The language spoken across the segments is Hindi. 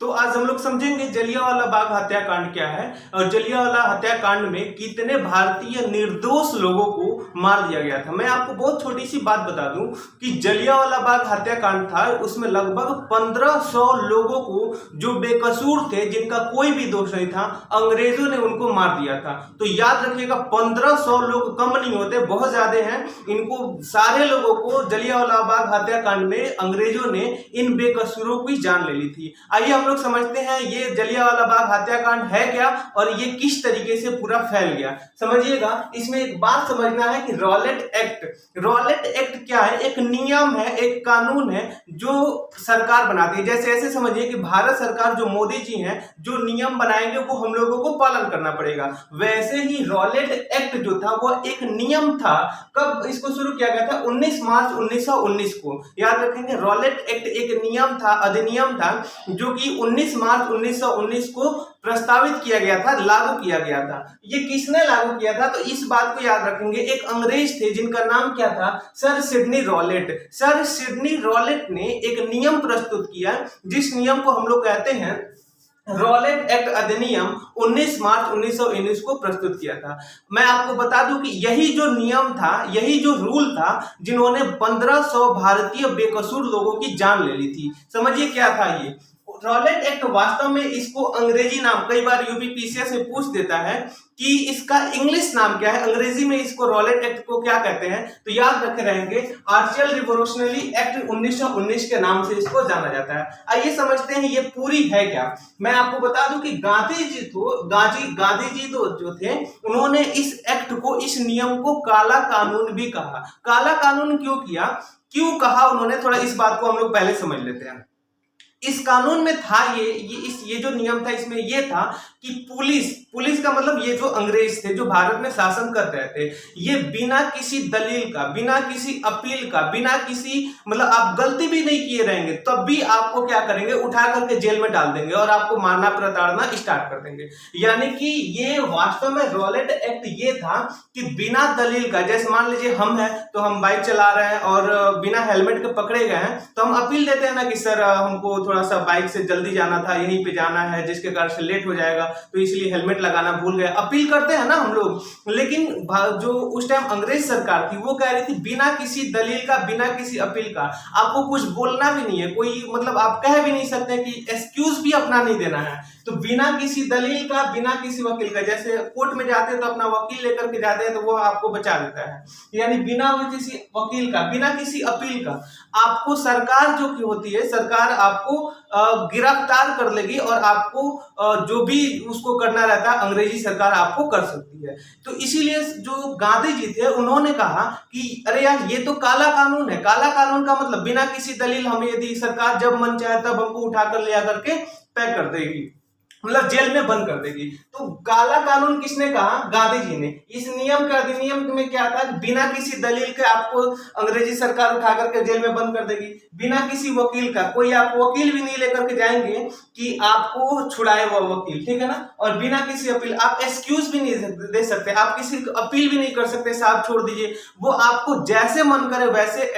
तो आज हम लोग समझेंगे जलियांवाला बाग हत्याकांड क्या है और जलियांवाला हत्याकांड में कितने भारतीय निर्दोष लोगों को मार दिया गया था। मैं आपको बहुत छोटी सी बात बता दूं कि जलियांवाला बाग हत्याकांड था, उसमें लगभग 1500 लोगों को जो बेकसूर थे, जिनका कोई भी दोष नहीं था, अंग्रेजों ने उनको मार दिया था। तो याद रखिएगा, 1500 लोग कम नहीं होते, बहुत ज्यादा हैं। इनको सारे लोगों को जलियांवाला बाग हत्याकांड में अंग्रेजों ने इन बेकसूरों की जान ले ली थी। आइए हम लोग समझते हैं ये जलियांवाला बाग हत्याकांड है क्या और ये किस तरीके से पूरा फैल गया। समझिएगा, इसमें एक बात समझना है कि रॉलेट एक्ट क्या है। एक नियम है, एक कानून है जो सरकार बनाती है। जैसे ऐसे समझिए कि भारत सरकार, जो मोदी जी हैं, जो नियम बनाएंगे वो हम लोगों को पालन करना पड़ेगा। वैसे ही रॉलेट एक्ट जो था वो एक नियम था। कब इसको शुरू किया गया था? 19 मार्च 1919 को। याद रखेंगे, रॉलेट एक्ट एक नियम था, अधिनियम था, जो कि 19 मार्च 1919 को प्रस्तावित किया गया था, लागू किया गया था। ये किसने लागू किया था? तो इस बात को याद रखेंगे, एक अंग्रेज थे जिनका नाम क्या था? Sir Sydney Rowlatt. Sir Sydney Rowlatt ने एक नियम प्रस्तुत किया, जिस नियम को हम लोग कहते हैं रॉलेट एक्ट अधिनियम 19 मार्च 1919 को प्रस्तुत किया था। मैं आपको बता दूं कि यही जो नियम था, यही जो रूल था, जिन्होंने 1500 भारतीय बेकसूर लोगों की जान ले ली थी। समझिए क्या था ये रॉलेट एक्ट। वास्तव में इसको अंग्रेजी नाम, कई बार यूपीपीसीएस से पूछ देता है कि इसका इंग्लिश नाम क्या है, अंग्रेजी में इसको रॉलेट एक्ट को क्या कहते हैं। तो याद रखे रहेंगे, आर्चियल रिवोल्यूशनरी एक्ट 1919 के नाम से इसको जाना जाता है। आइए समझते हैं ये पूरी है क्या। मैं आपको बता दूं कि गांधी जी जो थे, उन्होंने इस एक्ट को, इस नियम को काला कानून भी कहा। काला कानून क्यों किया, क्यों कहा उन्होंने, थोड़ा इस बात को हम लोग पहले समझ लेते हैं। इस कानून में था ये जो नियम था, इसमें ये था कि पुलिस का मतलब ये जो अंग्रेज थे, जो भारत में शासन कर रहे थे, ये बिना किसी दलील का, बिना किसी अपील का, बिना किसी मतलब आप गलती भी नहीं किए रहेंगे तब भी आपको क्या करेंगे, उठा करके जेल में डाल देंगे और आपको मारना प्रताड़ना स्टार्ट कर देंगे। यानी कि ये वास्तव में रॉलेट एक्ट ये था कि बिना दलील का, जैसे मान लीजिए हम हैं तो हम बाइक चला रहे हैं और बिना हेलमेट के पकड़े गए हैं, तो हम अपील देते हैं ना कि सर हमको थोड़ा सा बाइक से जल्दी जाना था, यहीं पे जाना है, जिसके कारण से लेट हो जाएगा, तो इसलिए हेलमेट लगाना भूल गए। अपील करते हैं ना हम लोग। लेकिन जो उस टाइम अंग्रेज सरकार थी, वो कह रही थी बिना किसी दलील का, बिना किसी अपील का आपको कुछ बोलना भी नहीं है, कोई मतलब आप कह भी नहीं सकते कि एक्सक्यूज भी अपना नहीं देना है। तो बिना किसी दलील का, बिना किसी वकील का, जैसे कोर्ट में जाते हैं तो अपना वकील लेकर के जाते हैं तो वो आपको बचा देता है, यानी बिना किसी वकील का, बिना किसी अपील का आपको सरकार जो की होती है, सरकार आपको गिरफ्तार कर लेगी और आपको जो भी उसको करना रहता है, अंग्रेजी सरकार आपको कर सकती है। तो इसीलिए जो गांधी जी थे, उन्होंने कहा कि अरे यार, ये तो काला कानून है। काला कानून का मतलब बिना किसी दलील हमें यदि सरकार जब मन चाहे तब हमको उठा कर ले आकर के पैक कर देगी, मतलब जेल में बंद कर देगी। तो काला कानून किसने कहा? गांधी जी ने। इस नियम का, अधिनियम में क्या था, बिना किसी दलील के आपको अंग्रेजी सरकार उठा करके जेल में बंद कर देगी, बिना किसी वकील का, कोई आप वकील भी नहीं लेकर के जाएंगे कि आपको छुड़ाए वो वकील, ठीक है ना, और बिना किसी अपील, आप एक्सक्यूज भी नहीं दे सकते, आप किसी अपील भी नहीं कर सकते, साहब छोड़ दीजिए, वो आपको जैसे मन करे वैसे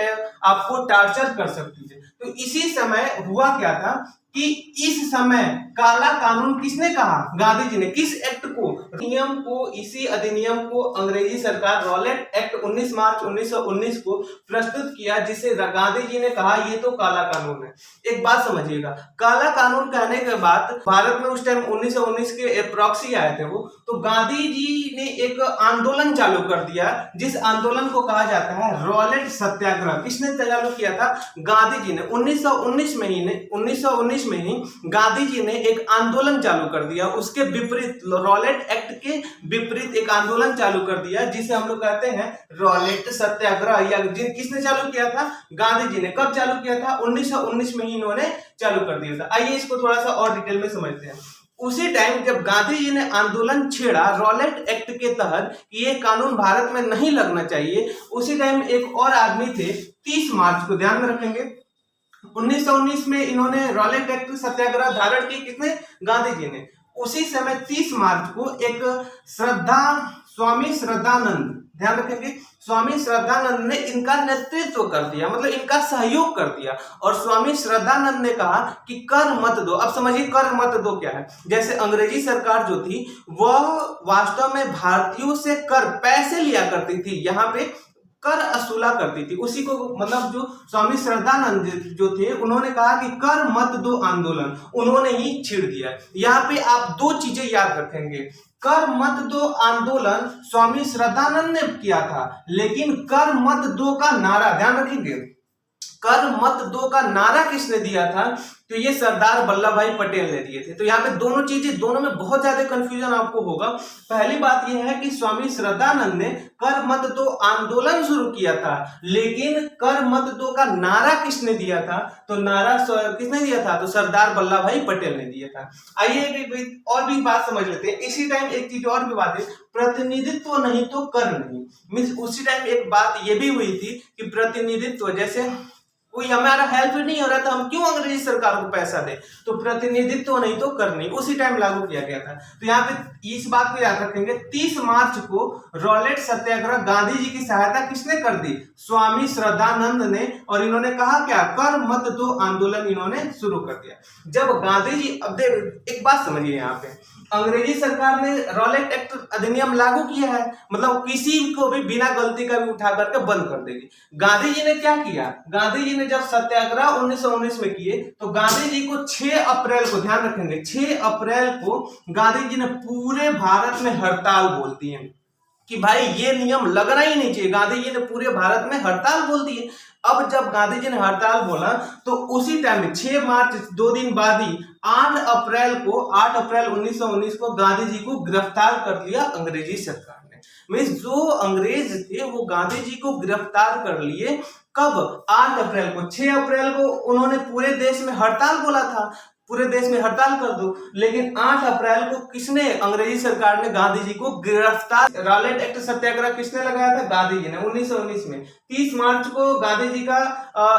आपको टार्चर कर सकती है। तो इसी समय हुआ क्या था कि इस समय काला कानून किसने कहा? गांधी जी ने। किस एक्ट को? नियम को, इसी अधिनियम को अंग्रेजी सरकार रॉलेट एक्ट 19 मार्च 1919 को प्रस्तुत किया, जिसे गांधी जी ने कहा ये तो काला कानून है। एक बात समझिएगा, काला कानून कहने के बाद भारत में उस टाइम 1919 के प्रॉक्सी आए थे वो, तो गांधी जी ने एक आंदोलन चालू कर दिया, जिस आंदोलन को कहा जाता है रॉलेट सत्याग्रह। किसने चालू किया था? गांधी जी ने। 1919 में ही गांधी जी ने एक आंदोलन चालू कर दिया, उसके विपरीत, रॉलेट एक्ट के विपरीत एक आंदोलन चालू कर दिया, जिसे हम लोग कहते हैं रॉलेट सत्याग्रह। या किसने चालू किया था? गांधी जी ने। कब चालू किया था? 1919 में ही इन्होंने चालू कर दिया था। आइए इसको थोड़ा सा और डिटेल में समझते हैं। उसी टाइम जब गांधी जी ने आंदोलन छेड़ा रॉलेट एक्ट के तहत कि ये कानून भारत में नहीं लगना चाहिए, उसी टाइम एक और आदमी थे, 30 मार्च को, ध्यान में रखेंगे, 1919 में इन्होंने रॉलेट एक्ट सत्याग्रह धारण की। किसने? गांधी जी ने। उसी समय 30 मार्च को एक स्वामी श्रद्धानंद, ध्यान रखेंगे, स्वामी श्रद्धानंद ने इनका नेतृत्व कर दिया, मतलब इनका सहयोग कर दिया। और स्वामी श्रद्धानंद ने कहा कि कर मत दो। अब समझिए कर मत दो क्या है। जैसे अंग्रेजी सरकार जो थी वह वास्तव में भारतीयों से कर पैसे लिया करती थी, यहाँ पे कर असूला करती थी। उसी को मतलब जो स्वामी श्रद्धानंद जो थे उन्होंने कहा कि कर मत दो आंदोलन उन्होंने ही छेड़ दिया। यहाँ पे आप दो चीजें याद रखेंगे, कर मत दो आंदोलन स्वामी श्रद्धानंद ने किया था, लेकिन कर मत दो का नारा ध्यान रखेंगे, कर मत दो का नारा किसने दिया था, तो ये सरदार वल्लभ भाई पटेल ने दिए थे। तो यहाँ पे दोनों चीजें, दोनों में बहुत ज्यादा कंफ्यूजन आपको होगा। पहली बात यह है कि स्वामी श्रद्धानंद ने कर मत दो आंदोलन शुरू किया था, लेकिन कर मत दो का नारा किसने दिया था, तो नारा किसने दिया था, तो सरदार वल्लभ भाई पटेल ने दिया था। आइए और भी बात समझ लेते हैं। इसी टाइम एक चीज और भी बात है, प्रतिनिधित्व नहीं तो कर नहीं। मीन्स उसी टाइम एक बात ये भी हुई थी कि प्रतिनिधित्व, जैसे कोई हमारा हेल्प नहीं हो रहा था, हम क्यों अंग्रेजी सरकार को पैसा दे, तो प्रतिनिधित्व नहीं तो कर नहीं, उसी टाइम लागू किया गया था। तो यहाँ पे इस बात को याद रखेंगे, 30 मार्च को रॉलेट सत्याग्रह गांधी जी की सहायता किसने कर दी, स्वामी श्रद्धानंद ने। और इन्होंने कहा क्या, कर मत दो आंदोलन इन्होंने शुरू कर दिया। जब गांधी जी, अब एक बात समझिए, यहाँ पे अंग्रेजी सरकार ने रॉलेट एक्ट अधिनियम लागू किया है, मतलब किसी को भी बिना गलती का भी उठा करके बंद कर देगी। गांधी जी ने क्या किया, गांधी जी ने जब सत्याग्रह 1919 में किए तो गांधी जी को 6 अप्रैल को, ध्यान रखेंगे 6 अप्रैल को गांधी जी ने पूरे भारत में हड़ताल बोल दी है कि भाई ये नियम लगना ही नहीं चाहिए। गांधी जी ने पूरे भारत में हड़ताल बोल दी है। अब जब गांधी जी ने हड़ताल बोला तो उसी टाइम में 6 मार्च 2 दिन बाद ही 8 अप्रैल 1919 को गांधी जी को गिरफ्तार कर लिया अंग्रेजी सरकार ने। मीन्स जो अंग्रेज थे वो गांधी जी को गिरफ्तार कर लिए। कब, 8 अप्रैल को। 6 अप्रैल को उन्होंने पूरे देश में हड़ताल बोला था, पूरे देश में हड़ताल कर दो, लेकिन 8 अप्रैल को किसने, अंग्रेजी सरकार ने गांधी जी को गिरफ्तार, रॉलेट एक्ट सत्याग्रह किसने लगाया था, गांधी जी ने 1919 में। 30 मार्च को गांधी जी का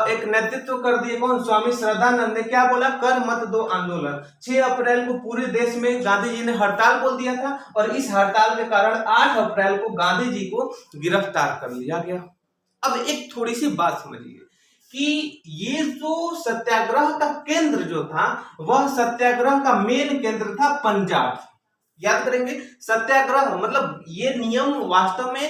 एक नेतृत्व कर दिए कौन, स्वामी श्रद्धानंद ने। क्या बोला, कर मत दो आंदोलन। 6 अप्रैल को पूरे देश में गांधी जी ने हड़ताल बोल दिया था और इस हड़ताल के कारण 8 अप्रैल को गांधी जी को गिरफ्तार कर लिया गया। अब एक थोड़ी सी बात समझिए कि ये जो सत्याग्रह का केंद्र जो था वह सत्याग्रह का मेन केंद्र था पंजाब। याद करेंगे, सत्याग्रह मतलब ये नियम वास्तव में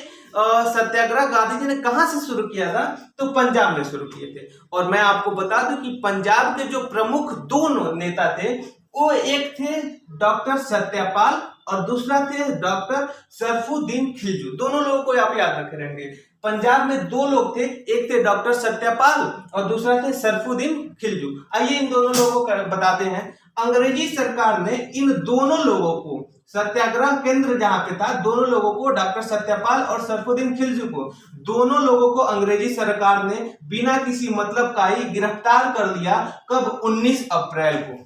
सत्याग्रह गांधी जी ने कहां से शुरू किया था, तो पंजाब में शुरू किए थे। और मैं आपको बता दूं कि पंजाब के जो प्रमुख 2 नेता थे वो एक थे डॉक्टर सत्यपाल और दूसरा थे डॉक्टर सरफुद्दीन खिलजी। दोनों लोगों को आप याद रखे रहेंगे। पंजाब में 2 लोग थे, एक थे डॉक्टर सत्यपाल और दूसरा थे सरफुद्दीन खिलजी। आइए इन दोनों लोगों को बताते हैं। अंग्रेजी सरकार ने इन दोनों लोगों को, सत्याग्रह केंद्र जहां पे था, दोनों लोगों को, डॉक्टर सत्यपाल और सरफुद्दीन खिलजी को, दोनों लोगों को अंग्रेजी सरकार ने बिना किसी मतलब का ही गिरफ्तार कर लिया। कब, 19 अप्रैल को।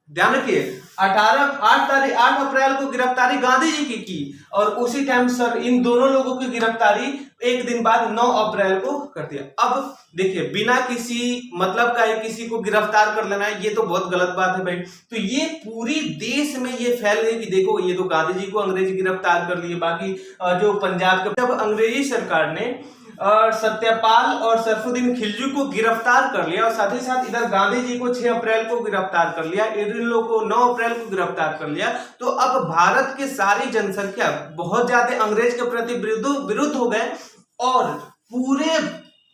ध्यान रखिए, 8 अप्रैल को गिरफ्तारी गांधी जी की और उसी टाइम सर इन दोनों लोगों की गिरफ्तारी एक दिन बाद 9 अप्रैल को कर दिया। अब देखिए, बिना किसी मतलब का ही किसी को गिरफ्तार कर लेना ये तो बहुत गलत बात है भाई। तो ये पूरी देश में ये फैल गई कि देखो ये तो गांधी जी को अंग्रेजी गिरफ्तार कर लिए, बाकी जो पंजाब के, जब अंग्रेजी सरकार ने सत्यपाल और सरफुद्दीन खिलजी को गिरफ्तार कर लिया और साथ ही साथ इधर गांधी जी को 6 अप्रैल को गिरफ्तार कर लिया, इन लोगों को 9 अप्रैल को गिरफ्तार कर लिया, तो अब भारत के सारी जनसंख्या बहुत ज्यादा अंग्रेज के प्रति विरुद्ध हो गए और पूरे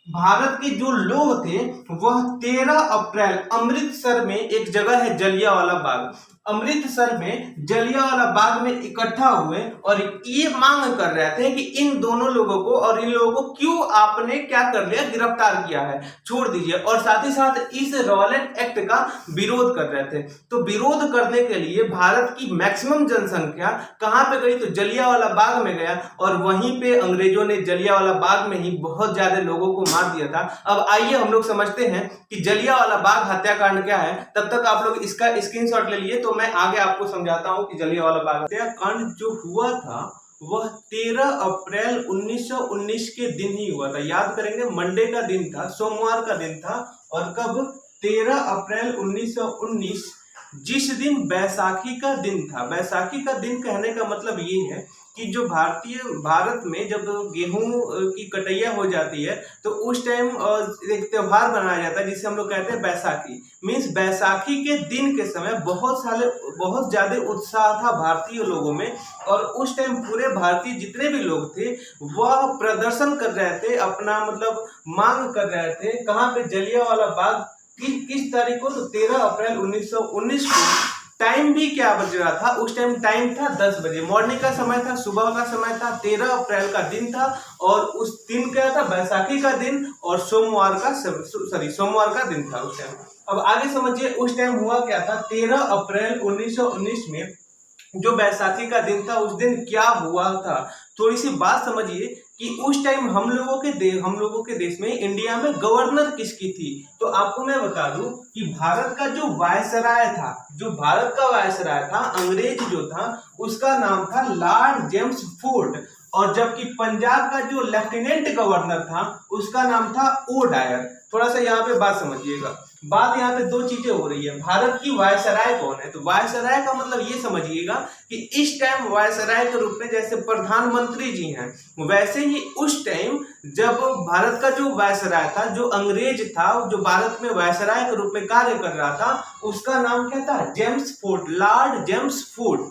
भारत के जो लोग थे वह 13 अप्रैल अमृतसर में एक जगह है जलियांवाला बाग, अमृतसर में जलियांवाला बाग में इकट्ठा हुए और ये मांग कर रहे थे कि इन दोनों लोगों को और इन लोगों को क्यों आपने क्या कर लिया, गिरफ्तार किया है, छोड़ दीजिए। और साथ ही साथ इस रॉलेट एक्ट का विरोध कर रहे थे। तो विरोध करने के लिए भारत की मैक्सिमम जनसंख्या कहां पे गई, तो जलियांवाला बाग में गया और वहीं पे अंग्रेजों ने जलियांवाला बाग में ही बहुत ज्यादा लोगों को मार दिया था। अब आइए हम लोग समझते हैं कि जलियांवाला बाग हत्याकांड क्या है। तब तक आप लोग इसका स्क्रीनशॉट ले लिए तो मैं आगे आपको समझाता हूं कि जलियांवाला बाग हत्याकांड जो हुआ था वह 13 अप्रैल 1919 के दिन ही हुआ था। याद करेंगे, मंडे का दिन था, सोमवार का दिन था। और कब, 13 अप्रैल 1919, जिस दिन बैसाखी का दिन था। बैसाखी का दिन कहने का मतलब ये है कि जो भारत में जब गेहूं की कटैया हो जाती है तो उस टाइम एक त्योहार मनाया जाता है जिसे हम लोग कहते हैं बैसाखी। मीन्स बैसाखी के दिन के समय बहुत ज्यादा उत्साह था भारतीय लोगों में, और उस टाइम पूरे भारतीय जितने भी लोग थे वह प्रदर्शन कर रहे थे, अपना मतलब मांग कर रहे थे कहाँ पे, जलियांवाला बाग की। किस तारीख को? तो 13 अप्रैल 1919 को। टाइम भी क्या बज रहा था उस टाइम? टाइम था 10 बजे, मॉर्निंग का समय था, सुबह का समय था, 13 अप्रैल का दिन था, और उस दिन क्या था? बैसाखी का दिन, और सोमवार का दिन था उस टाइम। अब आगे समझिए उस टाइम हुआ क्या था। 13 अप्रैल 1919 में जो बैसाखी का दिन था उस दिन क्या हुआ था, थोड़ी सी बात समझिए कि उस टाइम हम लोगों के देश में, इंडिया में गवर्नर किसकी थी। तो आपको मैं बता दूं कि भारत का जो वायसराय था, अंग्रेज जो था, उसका नाम था लॉर्ड जेम्स फोर्ड, और जबकि पंजाब का जो लेफ्टिनेंट गवर्नर था उसका नाम था ओ डायर। थोड़ा सा यहाँ पे बात समझिएगा। बात यहाँ पे दो चीजें हो रही है। भारत की वायसराय कौन है? तो वायसराय का मतलब ये समझिएगा कि इस टाइम वायसराय के रूप में जैसे प्रधानमंत्री जी हैं, वैसे ही उस टाइम जब भारत का जो वायसराय था, जो अंग्रेज था, जो भारत में वायसराय के रूप में कार्य कर रहा था, उसका नाम क्या था? James Ford, Lord James Ford.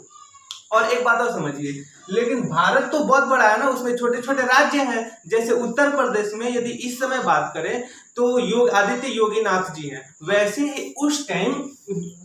और एक बात और समझिए, लेकिन भारत तो बहुत बड़ा है ना, उसमें छोटे छोटे राज्य हैं। जैसे उत्तर प्रदेश में यदि इस समय बात करें तो आदित्य योगीनाथ जी हैं, वैसे ही उस टाइम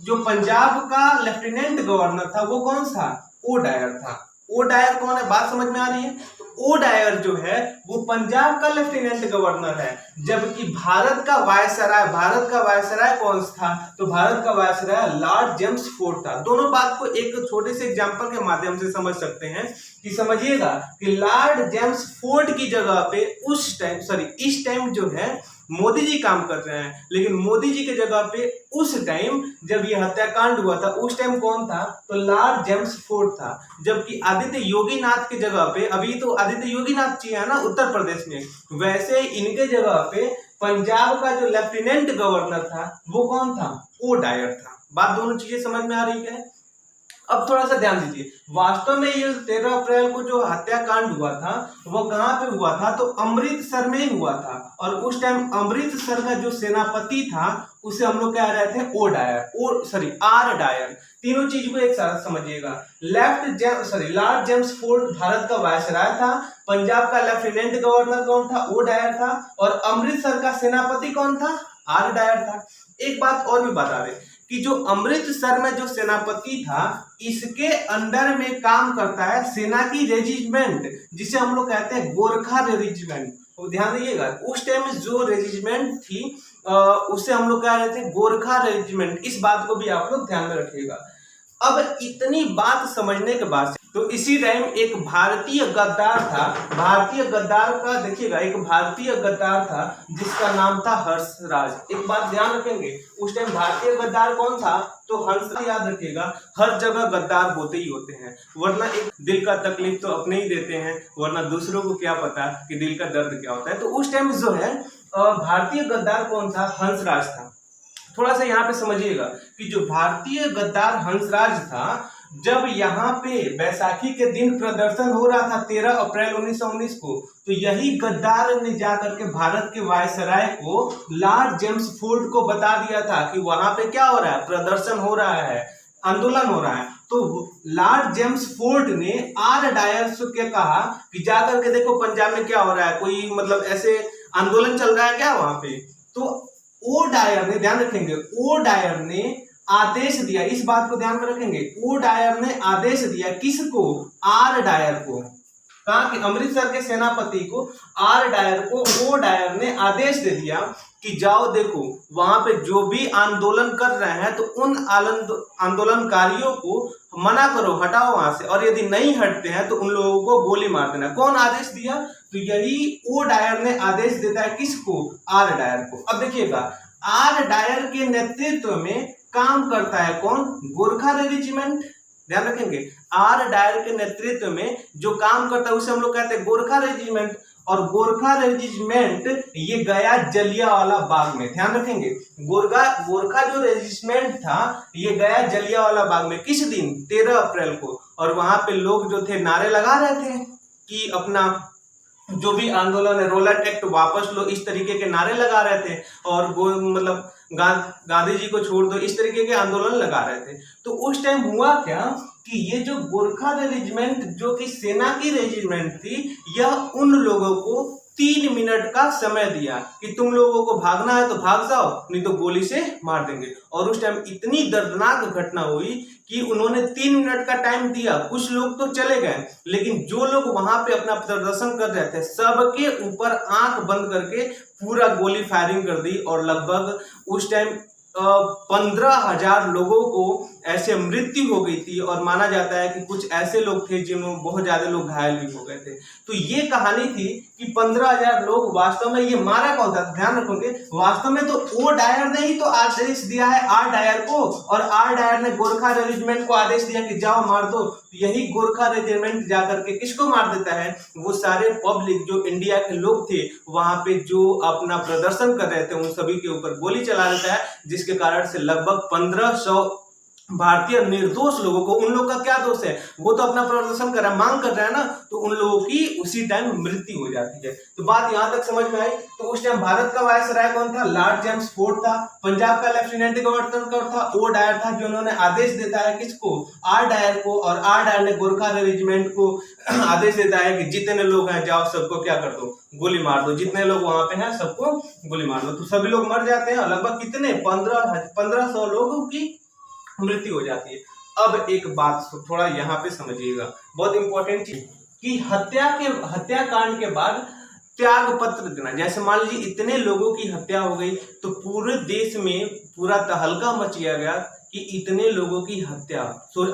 जो पंजाब का लेफ्टिनेंट गवर्नर था वो कौन था? ओ डायर था। ओ डायर कौन है? बात समझ में आ रही है? तो ओ डायर जो है वो पंजाब का लेफ्टिनेंट गवर्नर है, जबकि भारत का वायसराय कौन था? तो भारत का वायसराय लॉर्ड जेम्स फोर्ड था। दोनों बात को एक छोटे से एग्जांपल के माध्यम से समझ सकते हैं कि समझिएगा कि लॉर्ड जेम्स फोर्ड की जगह पे इस टाइम जो है मोदी जी काम कर रहे हैं, लेकिन मोदी जी की जगह पे उस टाइम जब ये हत्याकांड हुआ था उस टाइम कौन था? तो लॉर्ड जेम्स फोर्ड था। जबकि आदित्य योगीनाथ की जगह पे, अभी तो आदित्य योगीनाथ जी है ना उत्तर प्रदेश में, वैसे इनके जगह पे पंजाब का जो लेफ्टिनेंट गवर्नर था वो कौन था? ओ डायर था। बात दोनों चीजें समझ में आ रही है? अब थोड़ा सा ध्यान दीजिए, वास्तव में ये 13 अप्रैल को जो हत्याकांड हुआ था वो कहाँ पे हुआ था? तो अमृतसर में ही हुआ था, और उस टाइम अमृतसर का जो सेनापति था उसे हम लोग कह रहे थे आर डायर। तीनों चीज को एक साथ समझिएगा। लॉर्ड जेम्स फोर्ड भारत का वायसराय था, पंजाब का लेफ्टिनेंट गवर्नर कौन था? ओ डायर था, और अमृतसर का सेनापति कौन था? आर डायर था। एक बात और भी बता दें कि जो अमृतसर में जो सेनापति था इसके अंडर में काम करता है सेना की रेजिमेंट, जिसे हम लोग कहते हैं गोरखा रेजिमेंट। तो ध्यान दीजिएगा उस टाइम में जो रेजिमेंट थी उसे हम लोग कह रहे थे गोरखा रेजिमेंट। इस बात को भी आप लोग ध्यान में रखिएगा। अब इतनी बात समझने के बाद तो इसी टाइम एक भारतीय गद्दार था, एक भारतीय गद्दार था जिसका नाम था हंसराज। एक बात ध्यान रखेंगे, उस टाइम भारतीय गद्दार कौन था? तो हंसराज। याद रखिएगा हर जगह गद्दार होते ही होते हैं, वरना एक दिल का तकलीफ तो अपने ही देते हैं, वरना दूसरों को क्या पता कि दिल का दर्द क्या होता है। तो उस टाइम जो है भारतीय गद्दार कौन था? हंसराज था। थोड़ा सा यहाँ पे समझिएगा कि जो भारतीय गद्दार हंसराज था, जब यहाँ पे बैसाखी के दिन प्रदर्शन हो रहा था 13 अप्रैल 1919 को, तो यही गद्दार ने जाकर के भारत के वायसराय को लॉर्ड जेम्स फोर्ड को बता दिया था कि वहां पे क्या हो रहा है? प्रदर्शन हो रहा है, आंदोलन हो रहा है। तो लॉर्ड जेम्स फोर्ड ने आर डायर से क्या कहा कि जाकर के देखो पंजाब में क्या हो रहा है, कोई मतलब ऐसे आंदोलन चल रहा है क्या वहां पे। तो ओ डायर ने, ध्यान रखेंगे, ओ डायर ने आदेश दिया, इस बात को ध्यान में रखेंगे, ओ डायर ने आदेश दिया किसको? आर डायर को। कहा कि अमृतसर के सेनापति को आर डायर को ओ डायर ने आदेश दे दिया कि जाओ देखो वहां पे जो भी आंदोलन कर रहे हैं तो उन आंदोलनकारियों को मना करो, हटाओ वहां से, और यदि नहीं हटते हैं तो उन लोगों को गोली मार देना। कौन आदेश दिया? तो यही ओ डायर ने आदेश देता है किसको? आर डायर को। अब देखिएगा आर डायर के नेतृत्व में काम करता है कौन? गोरखा रेजिमेंट। ध्यान रखेंगे आर डायर के नेतृत्व में जो काम करता है उसे हम लोग कहते हैं गोरखा रेजिमेंट। और गोरखा रेजिमेंट ये गया जलियांवाला बाग में। ध्यान रखेंगे, गोरखा जो रेजिमेंट था ये गया जलियांवाला बाग में। किस दिन? 13 अप्रैल को। और वहां पे लोग जो थे नारे लगा रहे थे कि अपना जो भी आंदोलन है, रोलर एक्ट वापस लो, इस तरीके के नारे लगा रहे थे। और मतलब गांधी जी को छोड़ दो, इस तरीके के आंदोलन लगा रहे थे। तो उस टाइम हुआ क्या कि ये जो गोरखा रेजिमेंट जो कि सेना की रेजिमेंट थी, यह उन लोगों को 3 मिनट का समय दिया कि तुम लोगों को भागना है तो भाग जाओ, नहीं तो गोली से मार देंगे। और उस टाइम इतनी दर्दनाक घटना हुई कि उन्होंने 3 मिनट का टाइम दिया। कुछ लोग तो चले गए, लेकिन जो लोग वहां पे अपना प्रदर्शन कर रहे थे सबके ऊपर आंख बंद करके पूरा गोली फायरिंग कर दी। और लगभग उस टाइम 15,000 लोगों को ऐसे मृत्यु हो गई थी। और माना जाता है कि कुछ ऐसे लोग थे जिनमें बहुत ज्यादा लोग घायल भी हो गए थे। तो ये कहानी थी कि 15,000 लोग वास्तव में, ये मारा कौन था? ध्यान रखोगे, वास्तव में तो ओ डायर ने ही तो आदेश दिया है आर डायर को, और आर डायर ने गोरखा रेजिमेंट को आदेश दिया कि जाओ मार दो। यही गोरखा रेजिमेंट जाकर के किसको मार देता है? वो सारे पब्लिक जो इंडिया के लोग थे वहां पे जो अपना प्रदर्शन कर रहे थे उन सभी के ऊपर गोली चला देता है, जिसके कारण से लगभग 1500 भारतीय निर्दोष लोगों को, उन लोगों का क्या दोष है? वो तो अपना प्रदर्शन कर रहा है, मांग कर रहा है ना, तो उन लोगों की उसी टाइम मृत्यु हो जाती है। तो बात यहां तक समझ में आई। तो उस टाइम भारत का वायसराय कौन था? लॉर्ड जेम्स फोर्ड था। पंजाब का लेफ्टिनेंट गवर्नर कौन था? ओ डायर था, जो उन्होंने आदेश देता है किसको? आर डायर को। और आर डायर ने गोरखा रेजिमेंट को आदेश देता है कि जितने लोग हैं जाओ सबको क्या कर दो, गोली मार दो, जितने लोग वहां पे हैं सबको गोली मार दो। तो सभी लोग मर जाते हैं। लगभग कितने? 1500 लोगों की मृत्यु हो जाती है। अब एक बात थोड़ा यहाँ पे समझिएगा, बहुत इंपॉर्टेंट चीज, कि हत्याकांड के बाद त्याग पत्र देना। जैसे मान लीजिए इतने लोगों की हत्या हो गई तो पूरे देश में पूरा तहलका मच गया कि इतने लोगों की हत्या।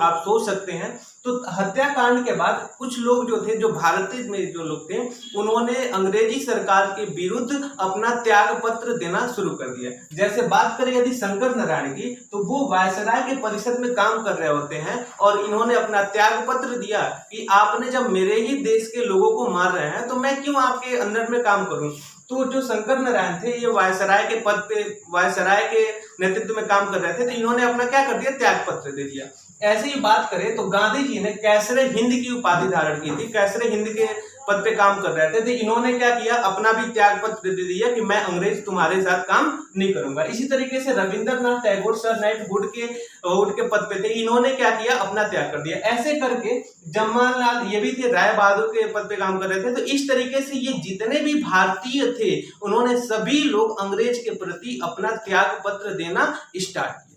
आप सोच सकते हैं। तो हत्याकांड के बाद कुछ लोग जो थे, जो भारतीय में जो लोग थे, उन्होंने अंग्रेजी सरकार के विरुद्ध अपना त्याग पत्र देना शुरू कर दिया। जैसे बात करें यदि शंकर नारायण की, तो वो वायसराय के परिषद में काम कर रहे होते हैं और इन्होंने अपना त्याग पत्र दिया कि आपने जब मेरे ही देश के लोगों को मार रहे हैं तो मैं क्यों आपके अंडर में काम करूं। तो जो शंकर नारायण थे ये वायसराय के पद पे, वायसराय के नेतृत्व में काम कर रहे थे, तो इन्होंने अपना क्या कर दिया? त्याग पत्र दे दिया। ऐसे ही बात करें तो गांधी जी ने कैसरे हिंद की उपाधि धारण की थी, कैसरे हिंद के पद पे काम कर रहे थे, तो इन्होंने क्या किया? अपना भी त्याग पत्र दे दिया कि मैं अंग्रेज तुम्हारे साथ काम नहीं करूंगा। इसी तरीके से रविंद्रनाथ टैगोर सर नाइटहुड के पद पे थे, इन्होंने क्या किया? अपना त्याग कर दिया। ऐसे करके जमवाहरलाल ये भी थे, राय बहादुर के पद पे काम कर रहे थे। तो इस तरीके से ये जितने भी भारतीय थे उन्होंने सभी लोग अंग्रेज के प्रति अपना त्याग पत्र देना स्टार्ट किया।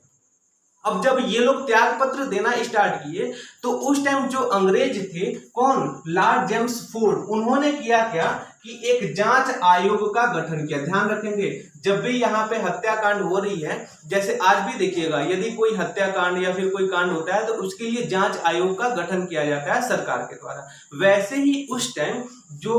अब जब ये लोग त्याग पत्र देना स्टार्ट किए तो उस टाइम जो अंग्रेज थे, कौन? लॉर्ड जेम्स फोर्ड, उन्होंने किया क्या कि एक जांच आयोग का गठन किया। ध्यान रखेंगे, जब भी यहाँ पे हत्याकांड हो रही है, जैसे आज भी देखिएगा, यदि कोई हत्याकांड या फिर कोई कांड होता है तो उसके लिए जांच आयोग का गठन किया जाता है सरकार के द्वारा। वैसे ही उस टाइम जो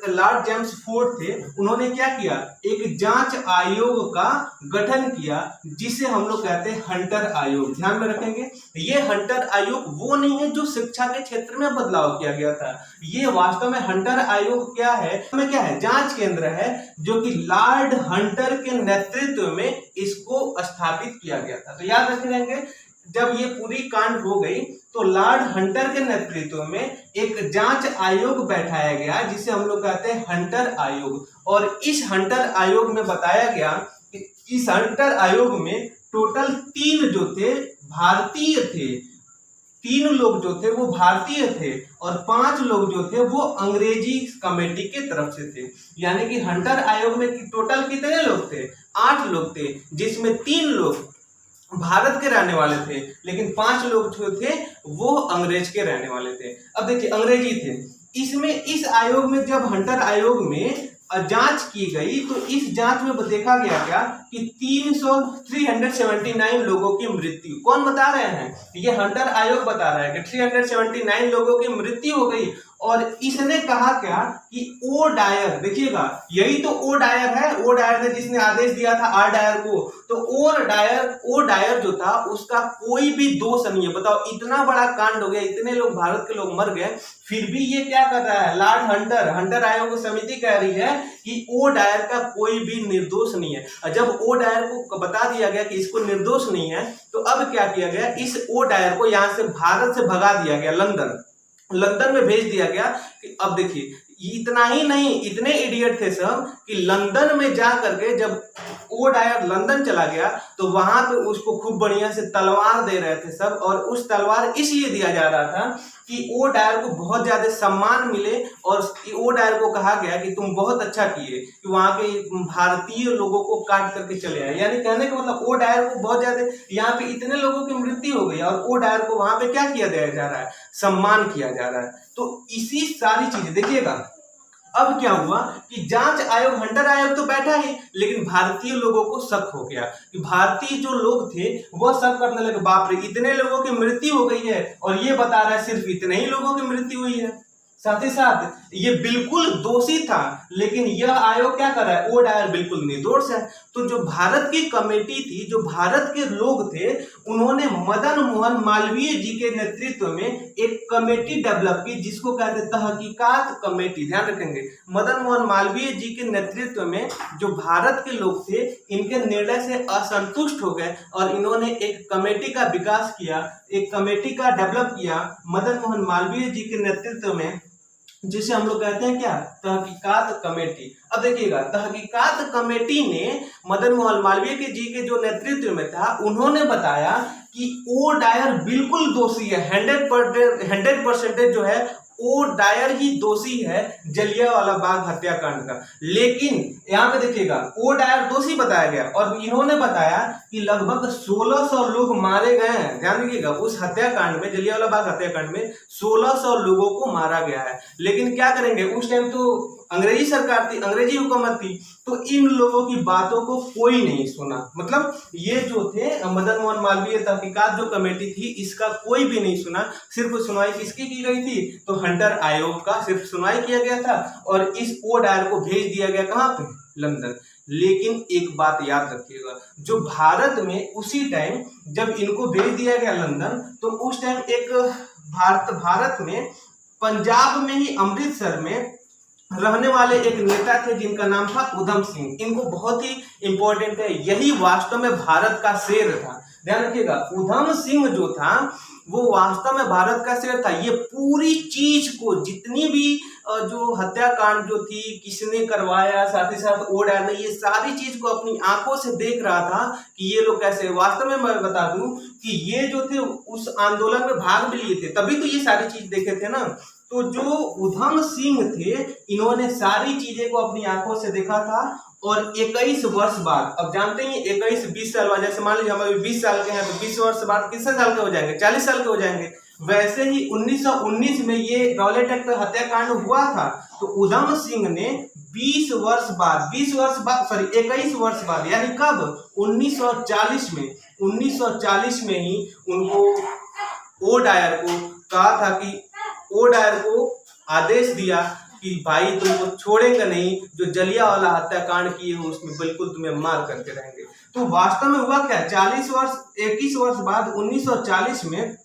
लॉर्ड जेम्स फोर्ड थे उन्होंने क्या किया? एक जांच आयोग का गठन किया जिसे हम लोग कहते हैं हंटर आयोग। ध्यान में रखेंगे, ये हंटर आयोग वो नहीं है जो शिक्षा के क्षेत्र में बदलाव किया गया था। ये वास्तव में हंटर आयोग क्या है? जांच केंद्र है जो कि लॉर्ड हंटर के नेतृत्व में इसको स्थापित किया गया था। तो याद रखे रहेंगे, जब ये पूरी कांड हो गई तो लॉर्ड हंटर के नेतृत्व में एक जांच आयोग बैठाया गया जिसे हम लोग कहते हैं हंटर आयोग। और इस हंटर आयोग में बताया गया कि इस हंटर आयोग में टोटल 3 जो थे भारतीय थे, 3 लोग जो थे वो भारतीय थे और 5 लोग जो थे वो अंग्रेजी कमेटी के तरफ से थे। यानी कि हंटर आयोग में टोटल कितने लोग थे? 8 लोग थे, जिसमें 3 लोग भारत के रहने वाले थे, लेकिन 5 लोग जो थे वो अंग्रेज के रहने वाले थे। अब देखिए, अंग्रेजी थे। इसमें इस आयोग में, जब हंटर आयोग में जांच की गई तो इस जांच में देखा गया क्या कि 379 लोगों की मृत्यु। कौन बता रहे हैं? ये हंटर आयोग बता रहा है कि 379 लोगों की मृत्यु हो गई और इसने कहा क्या कि ओ डायर, देखिएगा यही तो ओ डायर है, ओ डायर ने जिसने आदेश दिया था आर डायर को, तो ओ डायर जो था उसका कोई भी दोष नहीं है। बताओ इतना बड़ा कांड हो गया, इतने लोग भारत के लोग मर गए, फिर भी ये क्या कर रहा है, लॉर्ड हंटर आयोग समिति कह रही है कि ओ डायर का कोई भी निर्दोष नहीं है। और जब ओ डायर को बता दिया गया कि इसको निर्दोष नहीं है, तो अब क्या किया गया, इस ओ डायर को यहां से भारत से भगा दिया गया, लंदन में भेज दिया गया। कि अब देखिए इतना ही नहीं, इतने इडियट थे सब कि लंदन में जा करके जब ओ डायर लंदन चला गया तो वहां पे उसको खूब बढ़िया से तलवार दे रहे थे सब, और उस तलवार इसलिए दिया जा रहा था कि ओ डायर को बहुत ज्यादा सम्मान मिले, और ओ डायर को कहा गया कि तुम बहुत अच्छा किए कि वहां पे भारतीय लोगों को काट करके चले आए। यानी कहने का मतलब ओ डायर को बहुत ज्यादा, यहाँ पे इतने लोगों की मृत्यु हो गई और ओ डायर को वहां पे क्या किया जा रहा है, सम्मान किया जा रहा है। तो इसी सारी चीजें देखिएगा। अब क्या हुआ कि जांच आयोग, हंटर आयोग तो बैठा ही, लेकिन भारतीय लोगों को शक हो गया कि भारतीय जो लोग थे वह शक करने लगे, बाप रे इतने लोगों की मृत्यु हो गई है और ये बता रहा है सिर्फ इतने ही लोगों की मृत्यु हुई है। साथ ही साथ ये बिल्कुल दोषी था, लेकिन यह आयोग क्या कर रहा है, ओ डायर बिल्कुल निर्दोष है। तो जो भारत की कमेटी थी, जो भारत के लोग थे, उन्होंने मदन मोहन मालवीय जी के नेतृत्व में एक कमेटी डेवलप की जिसको कहते हैं तहकीकात कमेटी। ध्यान रखेंगे, मदन मोहन मालवीय जी के नेतृत्व में जो भारत के लोग थे इनके निर्णय से असंतुष्ट हो गए और इन्होंने एक कमेटी का विकास किया, एक कमेटी का डेवलप किया मदन मोहन मालवीय जी के नेतृत्व में, जिसे हम लोग कहते हैं क्या, तहकीकात कमेटी। अब देखिएगा तहकीकात कमेटी ने मदन मोहन मालवीय जी के जो नेतृत्व में था, उन्होंने बताया कि ओ डायर बिल्कुल दोषी है, 100% जो है ओ डायर ही दोषी है जलियांवाला बाग हत्याकांड का। लेकिन यहाँ पे देखिएगा ओ डायर दोषी बताया गया और इन्होंने बताया कि लगभग 1600 लोग मारे गए हैं। ध्यान रखिएगा उस हत्याकांड में, जलियांवाला बाग हत्याकांड में 1600 लोगों को मारा गया है। लेकिन क्या करेंगे, उस टाइम तो अंग्रेजी सरकार थी, अंग्रेजी हुकूमत थी, तो इन लोगों की बातों को कोई नहीं सुना। मतलब ये जो थे मदन मोहन मालवीय तहकीकात जो कमेटी थी, इसका कोई भी नहीं सुना। सिर्फ सुनवाई किसकी की गई थी, तो हंटर आयोग का सिर्फ सुनवाई किया गया था और इस ओ डायर को भेज दिया गया कहाँ पे, लंदन। लेकिन एक बात याद रखिएगा, जो भारत में उसी टाइम जब इनको भेज दिया गया लंदन, तो उस टाइम एक भारत में पंजाब में ही अमृतसर में रहने वाले एक नेता थे जिनका नाम था उधम सिंह। इनको बहुत ही इंपॉर्टेंट है, यही वास्तव में भारत का शेर था। ध्यान रखिएगा, उधम सिंह जो था वो वास्तव में भारत का शेर था। ये पूरी चीज को, जितनी भी जो हत्याकांड जो थी, किसने करवाया, साथ ही साथ ओ डायर ने, ये सारी चीज को अपनी आंखों से देख रहा था कि ये लोग कैसे। वास्तव में मैं बता दूं कि ये जो थे उस आंदोलन में भाग भी लिए थे, तभी तो ये सारी चीज देखे थे ना। तो जो उधम सिंह थे, इन्होंने सारी चीजें को अपनी आंखों से देखा था और 21 वर्ष बाद, अब जानते हैं 21-20 साल बाद, जैसे मान लीजिए हम अभी 20 साल के हैं तो 20 वर्ष बाद कितने साल के हो जाएंगे, 40 साल के हो जाएंगे। वैसे ही 1919 में ये रॉलेट एक्ट हत्याकांड हुआ था, तो उधम सिंह ने 21 वर्ष बाद, यानी कब, 1940 में ही उनको ओ डायर को कहा था कि ओ डायर को आदेश दिया कि भाई तुमको छोड़ेंगे नहीं, जो जलियांवाला हत्याकांड किए हो उसमें बिल्कुल तुम्हें मार करके रहेंगे। तो वास्तव में हुआ क्या, 21 वर्ष बाद 1940 में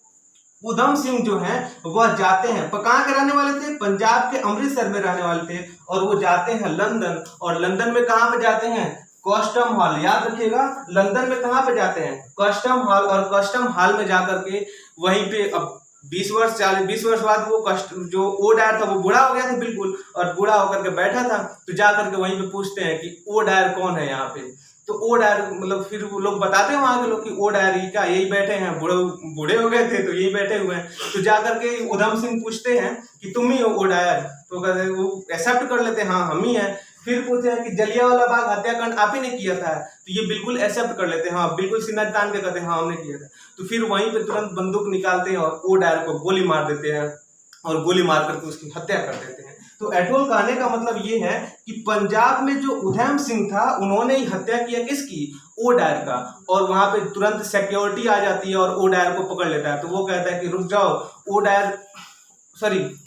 उधम सिंह जो हैं वह जाते हैं, कहाँ के रहने वाले थे, पंजाब के अमृतसर में रहने वाले थे, और वो जाते हैं लंदन। और लंदन में कहाँ पे जाते हैं, कस्टम हॉल। याद रखिएगा, लंदन में कहाँ पे जाते हैं, कस्टम हॉल। और कस्टम हॉल में जाकर के वहीं पे अब 20 वर्ष बाद वो जो ओ डायर था वो बूढ़ा हो गया था बिल्कुल, और बूढ़ा होकर के बैठा था। तो जा करके वहीं पे पूछते हैं कि ओ डायर कौन है यहाँ पे। तो ओ डायर मतलब फिर वो लोग बताते हैं वहां के लोग कि ओ डायर क्या यही बैठे हैं, बूढ़े हो गए थे तो यही बैठे हुए हैं। तो जा करके उधम सिंह पूछते हैं कि तुम ही हो ओ डायर, तो कहते वो एक्सेप्ट कर लेते हैं, हाँ हम ही हैं। फिर पूछते हैं कि जलियांवाला बाग हत्याकांड आप ही ने किया था, तो ये बिल्कुल एक्सेप्ट कर लेते हैं, हाँ बिल्कुल सीना तान के कहते हैं हाँ हमने किया था। तो फिर वहीं पे तुरंत बंदूक निकालते हैं और ओ डायर को गोली मार देते हैं और गोली मार करके उसकी हत्या कर देते हैं। तो एटोल कहने का मतलब ये है कि पंजाब में जो उधम सिंह था उन्होंने ही हत्या किया किसकी, ओ डायर का। और वहां पे तुरंत सिक्योरिटी आ जाती है और ओ डायर को पकड़ लेता है। तो वो कहता है कि रुक जाओ, ओ डायर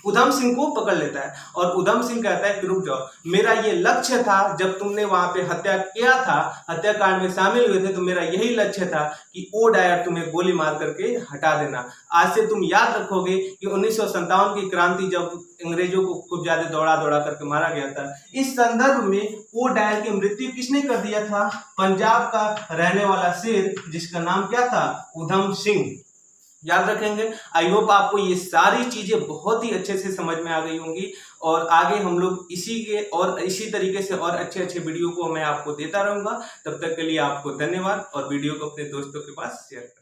उधम सिंह को पकड़ लेता है और उधम सिंह कहता है कि रुक जाओ, मेरा ये लक्ष्य था जब तुमने वहां पे हत्या किया था, हत्याकांड में शामिल हुए थे, तो मेरा यही लक्ष्य था कि ओ डायर तुम्हें गोली मार करके हटा देना। आज से तुम याद रखोगे कि 1957 की क्रांति जब अंग्रेजों को खूब ज्यादा दौड़ा दौड़ा करके मारा गया था, इस संदर्भ में ओ डायर की मृत्यु किसने कर दिया था? पंजाब का रहने वाला शेर जिसका नाम क्या था? उधम सिंह। याद रखेंगे। आई होप आपको ये सारी चीजें बहुत ही अच्छे से समझ में आ गई होंगी और आगे हम लोग इसी तरीके से और अच्छे अच्छे वीडियो को मैं आपको देता रहूंगा। तब तक के लिए आपको धन्यवाद और वीडियो को अपने दोस्तों के पास शेयर करें।